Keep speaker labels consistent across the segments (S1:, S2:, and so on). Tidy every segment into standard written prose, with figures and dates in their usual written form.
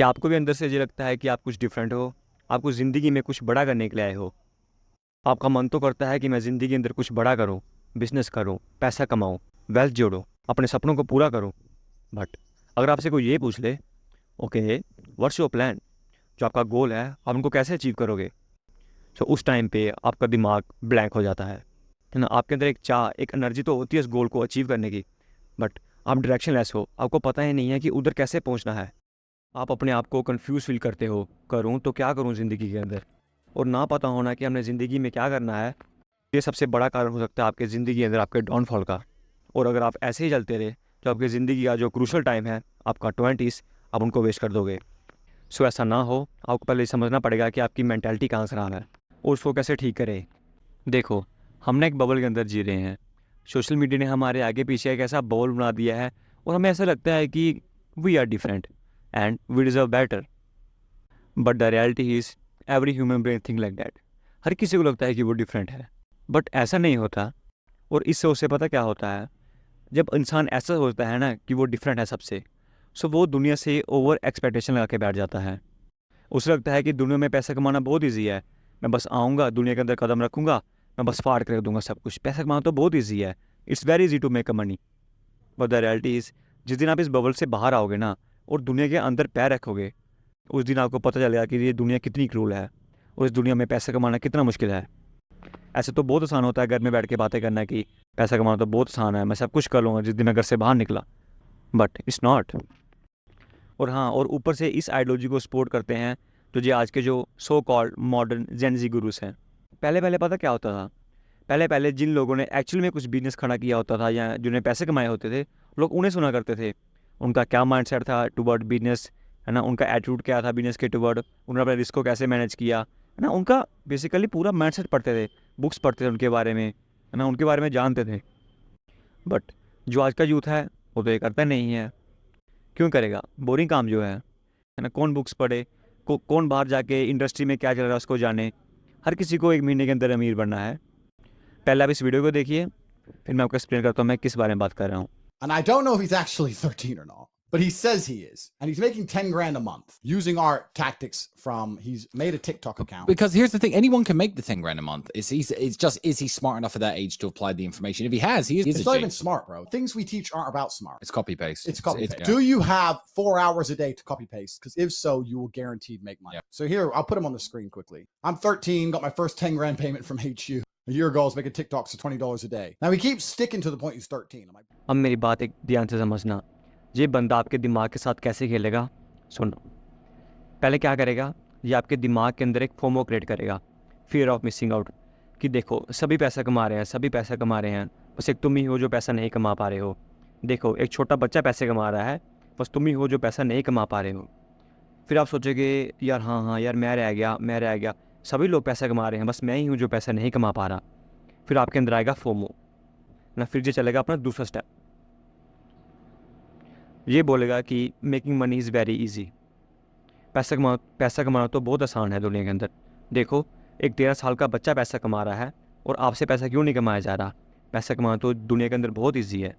S1: क्या आपको भी अंदर से ये लगता है कि आप कुछ डिफरेंट हो, आपको ज़िंदगी में कुछ बड़ा करने के लिए आए हो? आपका मन तो करता है कि मैं ज़िंदगी के अंदर कुछ बड़ा करूं, बिजनेस करूं, पैसा कमाऊं, वेल्थ जोड़ूं, अपने सपनों को पूरा करूं। बट अगर आपसे कोई ये पूछ ले, ओके, व्हाट्स योर प्लान, जो आपका गोल है आप उनको कैसे अचीव करोगे? तो उस टाइम पे आपका दिमाग ब्लैंक हो जाता है ना। आपके अंदर एक चाह, एक एनर्जी तो होती है उस गोल को अचीव करने की, बट आप डायरेक्शनलेस हो, आपको पता ही नहीं है कि उधर कैसे पहुंचना है। आप अपने आप को कंफ्यूज फील करते हो, करूं तो क्या करूं ज़िंदगी के अंदर। और ना पता होना कि हमने ज़िंदगी में क्या करना है, ये सबसे बड़ा कारण हो सकता है आपके ज़िंदगी के अंदर आपके डाउनफॉल का। और अगर आप ऐसे ही चलते रहे तो आपकी ज़िंदगी का जो क्रूशल टाइम है, आपका 20s, आप उनको वेस्ट कर दोगे। सो ऐसा ना हो, आपको पहले समझना पड़ेगा कि आपकी मैंटेलिटी कहाँ ख़राब है और उसको कैसे ठीक करें। देखो, हमने एक बबल के अंदर जी रहे हैं। सोशल मीडिया ने हमारे आगे पीछे एक ऐसा बबल बना दिया है और हमें ऐसा लगता है कि we are different and we deserve better. But the reality is every human brain think like that. हर किसी को लगता है कि वो डिफरेंट है, बट ऐसा नहीं होता। और इससे उसे पता क्या होता है, जब इंसान ऐसा सोचता है ना कि वो डिफरेंट है सबसे, सो वो दुनिया से ओवर एक्सपेक्टेशन लगा के बैठ जाता है। उसे लगता है कि दुनिया में पैसा कमाना बहुत ईजी है, मैं बस आऊँगा, दुनिया के अंदर कदम रखूँगा, मैं बस फाड़ कर रख दूंगा सब कुछ। पैसा कमाना तो बहुत ईजी है, it's very easy to make a money. But the reality is, जिस दिन आप इस बबल से बाहर आओगे ना और दुनिया के अंदर पैर रखोगे, उस दिन आपको पता चलेगा कि ये दुनिया कितनी क्रूल है और इस दुनिया में पैसा कमाना कितना मुश्किल है। ऐसे तो बहुत आसान होता है घर में बैठ के बातें करना कि पैसा कमाना तो बहुत आसान है, मैं सब कुछ कर लूँगा जिस दिन मैं घर से बाहर निकला, बट इट्स नॉट। और हाँ, और ऊपर से इस आइडियोलॉजी को सपोर्ट करते हैं जो जी आज के जो so called modern Gen Z guru's हैं। पहले पहले पता क्या होता था? पहले पहले जिन लोगों ने एक्चुअल में कुछ बिजनेस खड़ा किया होता था या जिन्हें पैसे कमाए होते थे, लोग उन्हें सुना करते थे। उनका क्या माइंडसेट था टुवर्ड बिजनेस, है ना, उनका एटीट्यूड क्या था बिजनेस के टुवर्ड, उन्होंने अपने रिस्क को कैसे मैनेज किया, है ना, उनका बेसिकली पूरा माइंडसेट पढ़ते थे, बुक्स पढ़ते थे उनके बारे में, है ना, उनके बारे में जानते थे। बट जो आज का यूथ है वो तो ये करता नहीं है। क्यों करेगा? बोरिंग काम जो है ना, कौन बुक्स पढ़े, कौन बाहर जाके इंडस्ट्री में क्या चल रहा है उसको जाने। हर किसी को एक महीने के अंदर अमीर बनना है। पहले आप इस वीडियो को देखिए, फिर मैं आपको एक्सप्लेन करता हूँ मैं किस बारे में बात कर रहा हूँ।
S2: And I don't know if he's actually 13 or not, but he says he is. And he's making 10 grand a month using our tactics from, he's made a TikTok account.
S3: Because here's the thing: anyone can make the 10 grand a month. Is he smart enough at that age to apply the information? If he has, he is.
S2: It's not even smart, bro. Things we teach aren't about smart.
S3: It's copy paste.
S2: It's copy paste.
S3: yeah.
S2: Do you have 4 hours a day to copy paste? Because if so, you will guaranteed make money.
S3: Yeah.
S2: So here, I'll put him on the screen quickly. I'm 13, got my first 10 grand payment from HU. A year ago, I was making TikToks for $20 a day. Now he keeps sticking to the point he's 13. I'm like,
S1: अब मेरी बात एक ध्यान से समझना, ये बंदा आपके दिमाग के साथ कैसे खेलेगा, सुनो। पहले क्या करेगा, ये आपके दिमाग के अंदर एक फोमो क्रिएट करेगा, फियर ऑफ मिसिंग आउट, कि देखो सभी पैसा कमा रहे हैं, सभी पैसा कमा रहे हैं, बस एक तुम ही हो जो पैसा नहीं कमा पा रहे हो। देखो एक छोटा बच्चा पैसे कमा रहा है, बस तुम ही हो जो पैसा नहीं कमा पा रहे हो। फिर आप सोचोगे यार हाँ हाँ यार, मैं रह गया, मैं रह गया, सभी लोग पैसा कमा रहे हैं, बस मैं ही हूँ जो पैसा नहीं कमा पा रहा। फिर आपके अंदर आएगा फोमो ना, फिर ये चलेगा अपना दूसरा स्टेप, ये बोलेगा कि making money is very easy. पैसा कमाना तो बहुत आसान है दुनिया के अंदर। देखो एक 13 साल का बच्चा पैसा कमा रहा है और आपसे पैसा क्यों नहीं कमाया जा रहा? पैसा कमाना तो दुनिया के अंदर बहुत ईजी है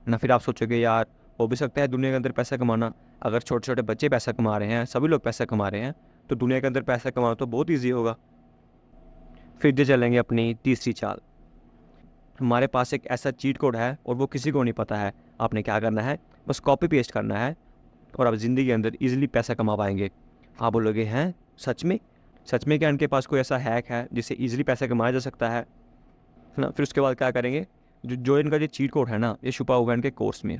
S1: ना। फिर आप सोचोगे यार हो भी सकता है दुनिया के अंदर पैसा कमाना, अगर छोटे छोटे बच्चे पैसा कमा रहे हैं, सभी लोग पैसा कमा रहे हैं, तो दुनिया के अंदर पैसा कमाना तो बहुत ईजी होगा। फिर ये चलेंगे अपनी तीसरी चाल। हमारे पास एक ऐसा चीट कोड है और वो किसी को नहीं पता है। आपने क्या करना है, बस कॉपी पेस्ट करना है और आप ज़िंदगी के अंदर ईजिली पैसा कमा पाएंगे। आप बोलोगे हैं सच में? सच में क्या इनके पास कोई ऐसा हैक है जिससे ईजिली पैसा कमाया जा सकता है ना? फिर उसके बाद क्या करेंगे, जो इनका जो चीट कोड है ना, ये छुपा हुआ है इनके कोर्स में।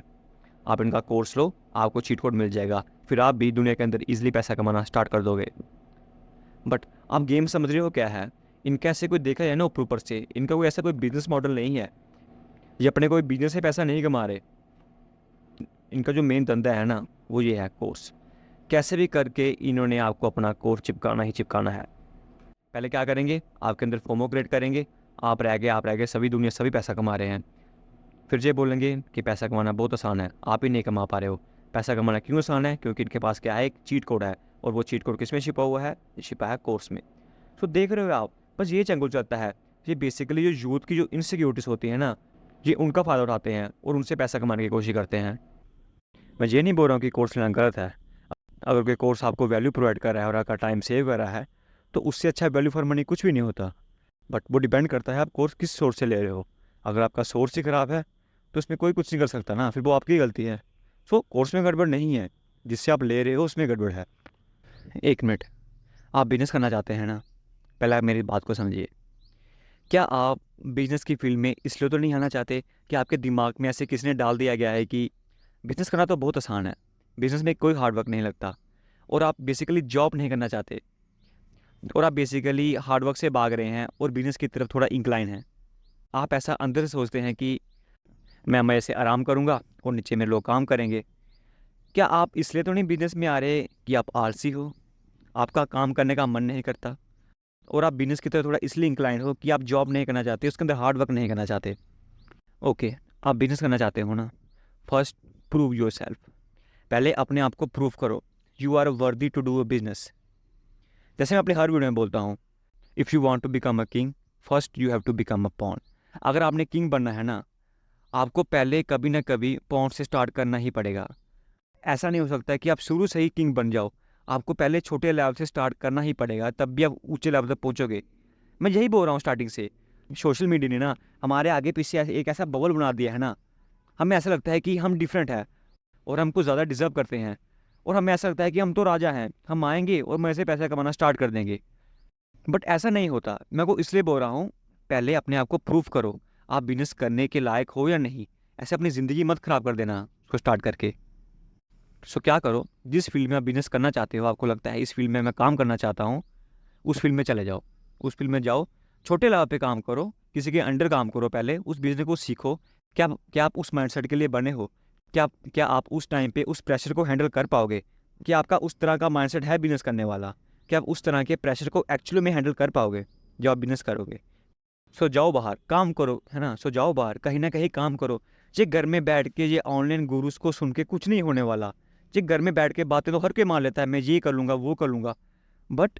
S1: आप इनका कोर्स लो, आपको चीट कोड मिल जाएगा, फिर आप भी दुनिया के अंदर ईजिली पैसा कमाना स्टार्ट कर दोगे। बट आप गेम समझ रहे हो क्या है? इनका ऐसे कोई देखा है ना ऊपर से, इनका कोई ऐसा कोई बिजनेस मॉडल नहीं है, ये अपने कोई बिजनेस से पैसा नहीं कमा रहे। इनका जो मेन धंधा है ना वो ये है कोर्स। कैसे भी करके इन्होंने आपको अपना कोर्स चिपकाना ही चिपकाना है। पहले क्या करेंगे, आपके अंदर फोमो क्रिएट करेंगे, आप रह गए, सभी दुनिया सभी पैसा कमा रहे हैं। फिर ये बोलेंगे कि पैसा कमाना बहुत आसान है, आप ही नहीं कमा पा रहे हो। पैसा कमाना क्यों आसान है? क्योंकि इनके पास क्या है, एक चीट कोड है, और वो चीट कोड किस में छिपा हुआ है? ये छिपा है कोर्स में। तो देख रहे हो आप, बस ये चंगुल चलता है। ये बेसिकली जो यूथ की जो इनसिक्योरिटीज़ होती है ना, ये उनका फ़ायदा उठाते हैं और उनसे पैसा कमाने की कोशिश करते हैं। मैं ये नहीं बोल रहा हूँ कि कोर्स लेना गलत है, अगर कोई कोर्स आपको वैल्यू प्रोवाइड कर रहा है और आपका टाइम सेव कर रहा है तो उससे अच्छा वैल्यू फॉर मनी कुछ भी नहीं होता। बट वो डिपेंड करता है आप कोर्स किस सोर्स से ले रहे हो। अगर आपका सोर्स ही ख़राब है तो उसमें कोई कुछ नहीं कर सकता ना, फिर वो आपकी गलती है। सो कोर्स में गड़बड़ नहीं है, जिससे आप ले रहे हो उसमें गड़बड़ है। एक मिनट, आप बिजनेस करना चाहते हैं ना, पहले आप मेरी बात को समझिए। क्या आप बिजनेस की फील्ड में इसलिए तो नहीं आना चाहते कि आपके दिमाग में ऐसे किसी ने डाल दिया गया है कि बिजनेस करना तो बहुत आसान है, बिजनेस में कोई हार्ड वर्क नहीं लगता, और आप बेसिकली जॉब नहीं करना चाहते, और आप बेसिकली हार्ड वर्क से भाग रहे हैं और बिजनेस की तरफ थोड़ा इंक्लाइन है। आप ऐसा अंदर से सोचते हैं कि मैं ऐसे आराम करूंगा और नीचे मेरे लोग काम करेंगे। क्या आप इसलिए तो नहीं बिजनेस में आ रहे कि आप आलसी हो, आपका काम करने का मन नहीं करता, और आप बिजनेस की तरफ थोड़ा इसलिए इंक्लाइन हो कि आप जॉब नहीं करना चाहते, उसके अंदर हार्ड वर्क नहीं करना चाहते। ओके, आप बिजनेस करना चाहते हो ना, फर्स्ट प्रूव योर सेल्फ। पहले अपने आप को प्रूव करो you are worthy to do a business. जैसे मैं अपने हर वीडियो में बोलता हूँ, if you want to become a king first you have to become a pawn. अगर आपने किंग बनना है ना, आपको पहले कभी ना कभी पॉन से स्टार्ट करना ही पड़ेगा। ऐसा नहीं हो सकता है कि आप शुरू से ही किंग बन जाओ, आपको पहले छोटे लेवल से स्टार्ट करना ही पड़ेगा, तब भी आप ऊंचे लेवल तक पहुंचोगे। मैं यही बोल रहा हूँ स्टार्टिंग से। सोशल मीडिया ने ना हमारे आगे पीछे एक ऐसा बबल बना दिया है ना, हमें ऐसा लगता है कि हम डिफरेंट है और हमको ज़्यादा डिजर्व करते हैं, और हमें ऐसा लगता है कि हम तो राजा हैं, हम आएंगे और मज़े से पैसा कमाना स्टार्ट कर देंगे। बट ऐसा नहीं होता। मैं को इसलिए बोल रहा हूँ, पहले अपने आप को प्रूव करो आप बिजनेस करने के लायक हो या नहीं। ऐसे अपनी ज़िंदगी मत ख़राब कर देना उसको स्टार्ट करके। सो क्या करो, जिस फील्ड में आप बिजनेस करना चाहते हो, आपको लगता है इस फील्ड में मैं काम करना चाहता हूँ, उस फील्ड में चले जाओ। उस फील्ड में जाओ, छोटे लेवल पे काम करो, किसी के अंडर काम करो, पहले उस बिजनेस को सीखो। क्या आप उस माइंडसेट के लिए बने हो? क्या आप उस टाइम पे उस प्रेशर को हैंडल कर पाओगे? क्या आपका उस तरह का माइंडसेट है बिजनेस करने वाला? क्या आप उस तरह के प्रेशर को एक्चुअली में हैंडल कर पाओगे जब आप बिजनेस करोगे? सो जाओ बाहर काम करो, है ना। सो जाओ बाहर, कहीं ना कहीं काम करो। ये घर में बैठ के ये ऑनलाइन गुरुस को सुन के कुछ नहीं होने वाला। ये घर में बैठ के बातें तो हर कोई मान लेता है, मैं ये कर लूँगा वो कर लूँगा। बट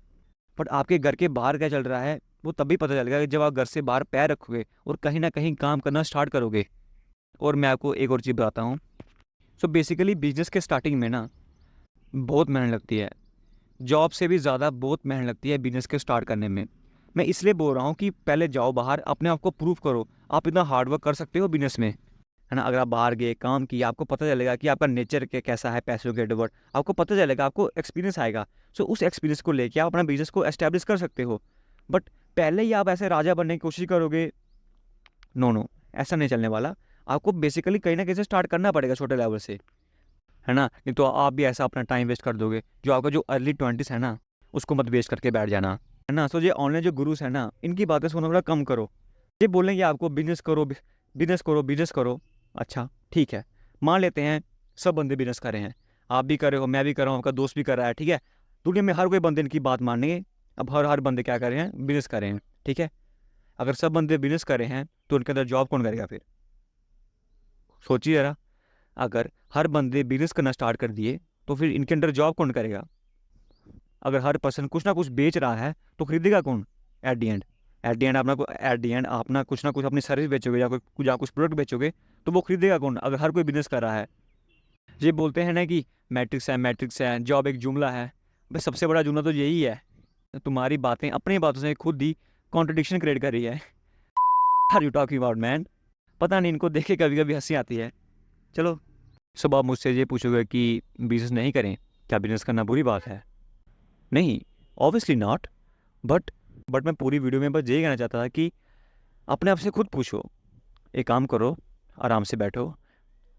S1: बट आपके घर के बाहर क्या चल रहा है वो तभी पता चलेगा कि जब आप घर से बाहर पैर रखोगे और कहीं ना कहीं काम करना स्टार्ट करोगे। और मैं आपको एक और चीज़ बताता हूँ। सो बेसिकली बिजनेस के स्टार्टिंग में ना बहुत मेहनत लगती है, जॉब से भी ज़्यादा बहुत मेहनत लगती है बिजनेस के स्टार्ट करने में। मैं इसलिए बोल रहा हूँ कि पहले जाओ बाहर, अपने आप को प्रूव करो आप इतना हार्ड वर्क कर सकते हो बिजनेस में, है ना। अगर आप बाहर गए काम किया, आपको पता चलेगा कि आपका नेचर के कैसा है, पैसों के डिवर्ट आपको पता चलेगा, आपको एक्सपीरियंस आएगा। सो उस एक्सपीरियंस को लेके आप अपना बिजनेस को एस्टेब्लिश कर सकते हो। बट पहले ही आप ऐसे राजा बनने की कोशिश करोगे, नो नो, ऐसा नहीं चलने वाला। आपको बेसिकली कहीं ना कहीं से स्टार्ट करना पड़ेगा छोटे लेवल से, है ना। नहीं तो आप भी ऐसा अपना टाइम वेस्ट कर दोगे। जो आपका जो अर्ली 20s है ना, उसको मत वेस्ट करके बैठ जाना, है ना। सो ये ऑनलाइन जो गुरुस है ना, इनकी बातें सुनना थोड़ा कम करो। ये बोलेंगे आपको बिजनेस करो बिजनेस करो बिजनेस करो। अच्छा ठीक है, मान लेते हैं सब बंदे बिजनेस कर रहे हैं, आप भी कर रहे हो, मैं भी कर रहा हूँ, आपका दोस्त भी कर रहा है, ठीक है। दुनिया में हर कोई बंदे इनकी बात मानेंगे। अब हर हर बंदे क्या कर रहे हैं, बिजनेस कर रहे हैं, ठीक है। अगर सब बंदे बिजनेस कर रहे हैं तो उनके अंदर जॉब कौन करेगा फिर? सोचिए ज़रा, अगर हर बंदे बिजनेस करना स्टार्ट कर दिए तो फिर इनके अंडर जॉब कौन करेगा? अगर हर पर्सन कुछ ना कुछ बेच रहा है तो खरीदेगा कौन? एट दी एंड, आप ना कुछ अपनी सर्विस बेचोगे या कुछ प्रोडक्ट बेचोगे तो वो खरीदेगा कौन अगर हर कोई बिजनेस कर रहा है? ये बोलते हैं ना कि मैट्रिक्स है, जॉब एक जुमला है। बस सबसे बड़ा जुमला तो यही है। तुम्हारी बातें अपनी बातों से खुद ही कॉन्ट्रडिक्शन क्रिएट कर रही है। Are you talking about man? पता नहीं, इनको देख के कभी कभी हंसी आती है। चलो, सुबह आप मुझसे ये पूछोगे कि बिजनेस नहीं करें, क्या बिजनेस करना बुरी बात है? नहीं, ऑब्वियसली नॉट। बट मैं पूरी वीडियो में बस यही कहना चाहता था कि अपने आप से खुद पूछो। एक काम करो, आराम से बैठो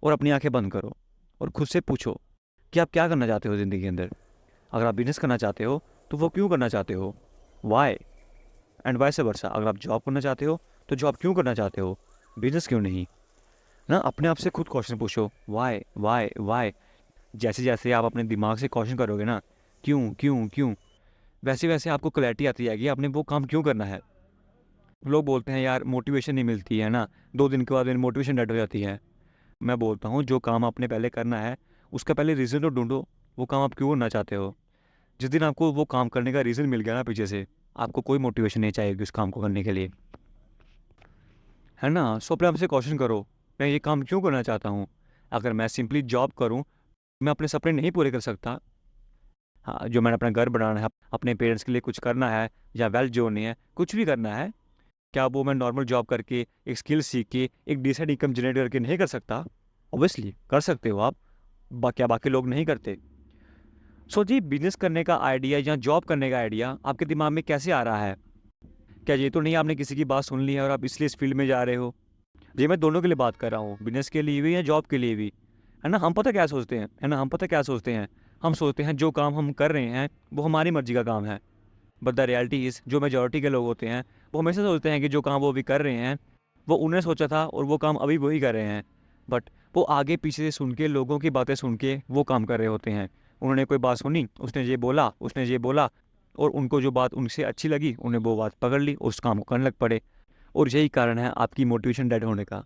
S1: और अपनी आंखें बंद करो और खुद से पूछो कि आप क्या करना चाहते हो ज़िंदगी के अंदर। अगर आप बिजनेस करना चाहते हो तो वो क्यों करना चाहते हो, वाई, एंड वाइस वर्सा। अगर आप जॉब करना चाहते हो तो जॉब क्यों करना चाहते हो, बिजनेस क्यों नहीं, ना। अपने आप से खुद क्वेश्चन पूछो, वाई वाई वाई। जैसे जैसे आप अपने दिमाग से क्वेश्चन करोगे ना, क्यों क्यों क्यों, वैसे वैसे आपको क्लैरिटी आती जाएगी आपने वो काम क्यों करना है। लोग बोलते हैं यार मोटिवेशन नहीं मिलती है ना, 2 दिन के बाद मोटिवेशन डेड हो जाती है। मैं बोलता हूँ जो काम आपने पहले करना है उसका पहले रीज़न तो ढूंढो, वो काम आप क्यों करना चाहते हो। जिस दिन आपको वो काम करने का रीज़न मिल गया ना पीछे से, आपको कोई मोटिवेशन नहीं चाहिएगी उस काम को करने के लिए, है ना। सो अपने आपसे क्वेश्चन करो, मैं ये काम क्यों करना चाहता हूँ। अगर मैं सिंपली जॉब करूँ मैं अपने सपने नहीं पूरे कर सकता, हाँ, जो मैंने अपना घर बनाना है, अपने पेरेंट्स के लिए कुछ करना है या वेल्थ जोड़नी है, कुछ भी करना है, क्या वो मैं नॉर्मल जॉब करके, एक स्किल सीख के, एक डिसेंट इनकम जनरेट करके नहीं कर सकता? ऑब्वियसली कर सकते हो आप। क्या बाकी लोग नहीं करते? सो जी, बिजनेस करने का आइडिया या जॉब करने का आइडिया आपके दिमाग में कैसे आ रहा है? क्या ये तो नहीं आपने किसी की बात सुन ली है और आप इसलिए इस फील्ड में जा रहे हो? जी, मैं दोनों के लिए बात कर रहा हूँ, बिजनेस के लिए भी या जॉब के लिए भी। है ना? हम पता क्या सोचते हैं, है ना? हम पता क्या सोचते हैं? हम सोचते हैं जो काम हम कर रहे हैं वो हमारी मर्जी का काम है। बट द रियलिटी इज़, जो मेजॉरिटी के लोग होते हैं वो हमेशा सोचते हैं कि जो काम वो अभी कर रहे हैं वो उन्हें सोचा था और वो काम अभी वही कर रहे हैं। बट वो आगे पीछे से सुन के, लोगों की बातें सुन के वो काम कर रहे होते हैं। उन्होंने कोई बात सुनी, उसने ये बोला, उसने ये बोला, और उनको जो बात उनसे अच्छी लगी उन्हें वो बात पकड़ ली और उस काम को करने लग पड़े। और यही कारण है आपकी मोटिवेशन डेड होने का,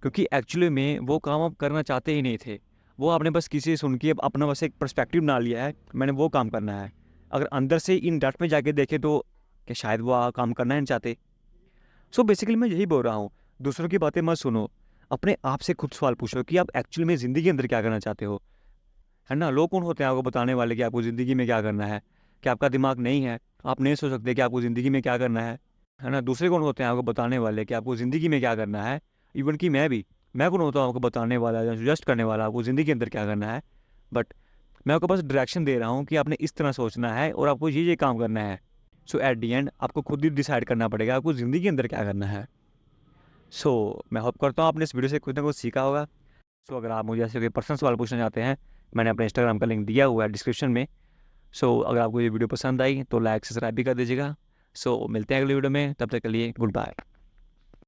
S1: क्योंकि एक्चुअली में वो काम आप करना चाहते ही नहीं थे। वो आपने बस किसी से सुन के अपना बस एक पर्सपेक्टिव बना लिया है, मैंने वो काम करना है। अगर अंदर से इन डेप्थ में जाके देखें तो कि शायद वो काम करना ही नहीं चाहते। सो बेसिकली मैं यही बोल रहा हूँ, दूसरों की बातें मत सुनो, अपने आप से खुद सवाल पूछो कि आप एक्चुअली में ज़िंदगी के अंदर क्या करना चाहते हो। है ना? लोग कौन होते हैं आपको बताने वाले कि आपको ज़िंदगी में क्या करना है? कि आपका दिमाग नहीं है, आप नहीं सोच सकते कि आपको ज़िंदगी में क्या करना है? है ना? दूसरे कौन होते हैं आपको बताने वाले कि आपको ज़िंदगी में क्या करना है? इवन कि मैं भी, मैं कौन होता हूँ आपको बताने वाला या सजेस्ट करने वाला आपको ज़िंदगी के अंदर क्या करना है? बट मैं आपको बस डायरेक्शन दे रहा हूँ कि आपने इस तरह सोचना है और आपको ये काम करना है। सो एट द एंड आपको खुद ही डिसाइड करना पड़ेगा आपको ज़िंदगी के अंदर क्या करना है। सो मैं होप करता हूँ आपने इस वीडियो से कुछ ना कुछ सीखा होगा। सो अगर आप मुझे ऐसे कोई पर्सनल सवाल पूछना चाहते हैं, मैंने अपने इंस्टाग्राम का लिंक दिया हुआ है डिस्क्रिप्शन में। सो अगर आपको ये वीडियो पसंद आई तो लाइक सब्सक्राइब भी कर दीजिएगा। सो मिलते हैं अगली वीडियो में, तब तक के लिए गुड बाय।